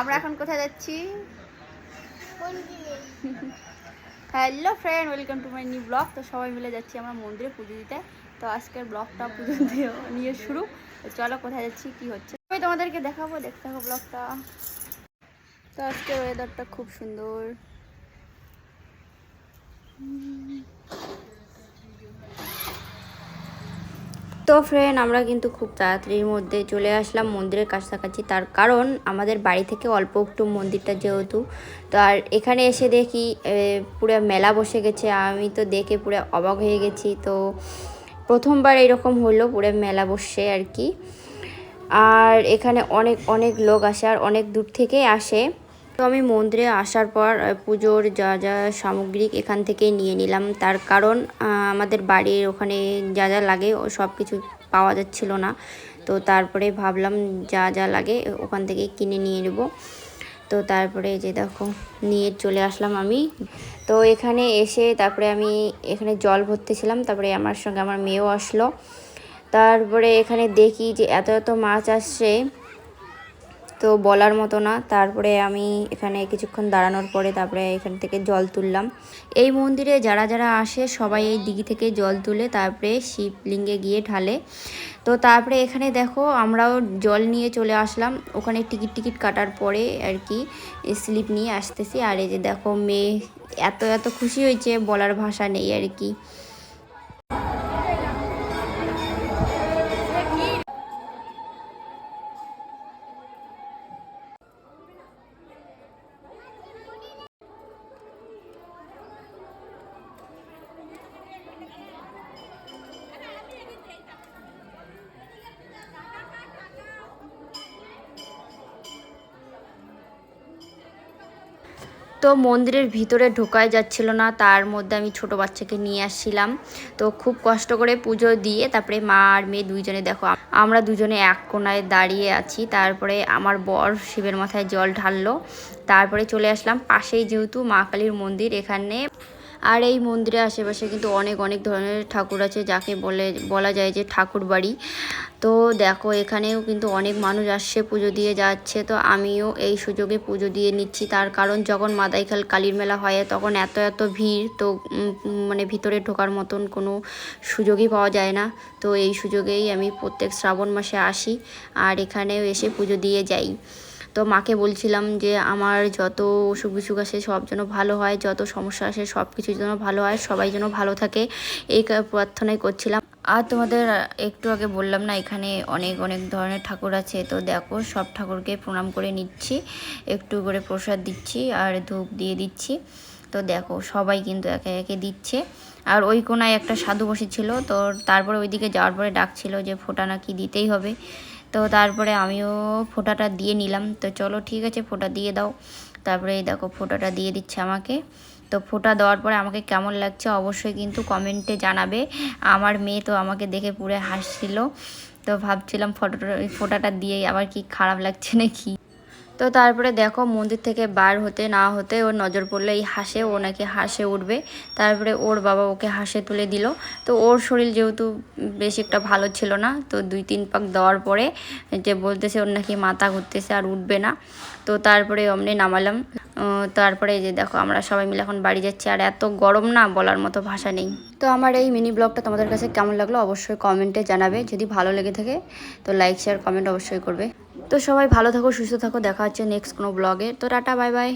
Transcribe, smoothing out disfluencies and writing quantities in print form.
আমরা এখন কোথায় যাচ্ছি? Hello friend, welcome to my new blog. তো সবাই মিলে যাচ্ছি আমরা মন্দিরে পুজো দিতে। তো আজকের ব্লগটা পুজো দিয়ে নিয়ে শুরু। তো চলো কোথায় যাচ্ছি, কি হচ্ছে আমি তোমাদেরকে দেখাবো, দেখতে থাকো ব্লগটা। তো আজকের ওয়েদারটা খুব সুন্দর। তো ফ্রেন্ড, আমরা কিন্তু খুব তাড়াতাড়ির মধ্যে চলে আসলাম মন্দিরের কাছাকাছি। তার কারণ আমাদের বাড়ি থেকে অল্প একটু মন্দিরটা যেহেতু, তো আর এখানে এসে দেখি পুরো মেলা বসে গেছে। আমি তো দেখে পুরো অবাক হয়ে গেছি। তো প্রথমবার এরকম হলো, পুরো মেলা বসছে আর কি। আর এখানে অনেক অনেক লোক আসে আর অনেক দূর থেকেই আসে। তো আমি মন্দিরে আসার পর পুজোর যা যা সামগ্রিক এখান থেকেই নিয়ে নিলাম। তার কারণ আমাদের বাড়ির ওখানে যা যা লাগে সব কিছু পাওয়া যাচ্ছিল না। তো তারপরে ভাবলাম যা যা লাগে ওখান থেকেই কিনে নিয়ে নেব। তো তারপরে যে দেখো নিয়ে চলে আসলাম আমি। তো এখানে এসে তারপরে আমি এখানে জল ভরতেছিলাম। তারপরে আমার সঙ্গে আমার মেয়েও আসলো। তারপরে এখানে দেখি যে এত এত মাছ আসছে, তো বলার মতো না। তারপরে আমি এখানে কিছুক্ষণ দাঁড়ানোর পরে তারপরে এখান থেকে জল তুললাম। এই মন্দিরে যারা যারা আসে সবাই এই দিঘি থেকে জল তুলে তারপরে শিবলিঙ্গে গিয়ে ঢালে। তো তারপরে এখানে দেখো আমরাও জল নিয়ে চলে আসলাম। ওখানে টিকিট কাটার পরে আর কি স্লিপ নিয়ে আসতেছি। আর এই যে দেখো মেয়ে এত এত খুশি হয়েছে, বলার ভাষা নেই আর কি। তো মন্দিরের ভিতরে ঢোকাই যাচ্ছিল না, তার মধ্যে আমি ছোট বাচ্চাকে নিয়ে আসছিলাম। তো খুব কষ্ট করে পুজো দিয়ে তারপরে মা আর মেয়ে দুইজনে দেখো আমরা দুজনে এক কোণায় দাঁড়িয়ে আছি। তারপরে আমার বর শিবের মাথায় জল ঢাললো। তারপরে চলে আসলাম পাশেই যেহেতু মা কালীর মন্দির এখানে। আর এই মন্দিরের আশেপাশে কিন্তু অনেক অনেক ধরনের ঠাকুর আছে, যাকে বলা যায় যে ঠাকুর বাড়ি। তো দেখো এখানেও কিন্তু অনেক মানুষ আসছে, পুজো দিয়ে যাচ্ছে। তো আমিও এই সুযোগে পুজো দিয়ে নিচ্ছি। তার কারণ যখন মাদাইখাল কালীর মেলা হয় তখন এত এত ভিড়, তো মানে ভিতরে ঢোকার মতন কোনো সুযোগই পাওয়া যায় না। তো এই সুযোগেই আমি প্রত্যেক শ্রাবণ মাসে আসি আর এখানেও এসে পুজো দিয়ে যাই। তো মাকে বলছিলাম যে আমার যত অসুখ বিসুখ আসে সব যেন ভালো হয়, যত সমস্যা আসে সব কিছু যেন ভালো হয়, সবাই যেন ভালো থাকে, এই প্রার্থনাই করছিলাম। আর তোমাদের একটু আগে বললাম না এখানে অনেক অনেক ধরনের ঠাকুর আছে। তো দেখো সব ঠাকুরকে প্রণাম করে নিচ্ছি, একটু করে প্রসাদ দিচ্ছি আর ধূপ দিয়ে দিচ্ছি। তো দেখো সবাই কিন্তু একে একে দিচ্ছে। আর ওই কোনায় একটা সাধু বসেছিল। তো তারপরে ওইদিকে যাওয়ার পরে ডাকছিল যে ফোঁটা নাকি দিতেই হবে। তো তারপরে আমিও ফোঁটাটা দিয়ে নিলাম। তো চলো ঠিক আছে, ফোঁটা দিয়ে দাও। তারপরে এই দেখো ফোঁটাটা দিয়ে দিচ্ছে আমাকে। তো ফোঁটা দেওয়ার পরে আমাকে কেমন লাগছে অবশ্যই কিন্তু কমেন্টে জানাবে। আমার মেয়ে তো আমাকে দেখে পুরো হাসছিল। তো ভাবছিলাম ফোঁটাটা দিয়ে আবার কি খারাপ লাগছে নাকি। তো তারপরে দেখো মন্দির থেকে বার হতে না হতে ওর নজর পড়লে এই হাঁসে, ও নাকি হাঁসে উঠবে। তারপরে ওর বাবা ওকে হাঁসে তুলে দিল। তো ওর শরীর যেহেতু বেশি একটা ভালো ছিল না, তো 2-3 পাক দেওয়ার পরে যে বলতেছে ওর নাকি মাথা ঘুরতেছে আর উঠবে না। তো তারপরে অমনি নামালাম। তারপরে যে দেখো আমরা সবাই মিলে এখন বাড়ি যাচ্ছি। আর এত গরম না, বলার মতো ভাষা নেই। তো আমার এই মিনি ব্লগটা তোমাদের কাছে কেমন লাগলো অবশ্যই কমেন্টে জানাবে। যদি ভালো লেগে থাকে তো লাইক শেয়ার কমেন্ট অবশ্যই করবে। তো সবাই ভালো থাকো, সুস্থ থাকো, দেখা হচ্ছে নেক্সট কোনো ব্লগে। তো টাটা, বাই বাই।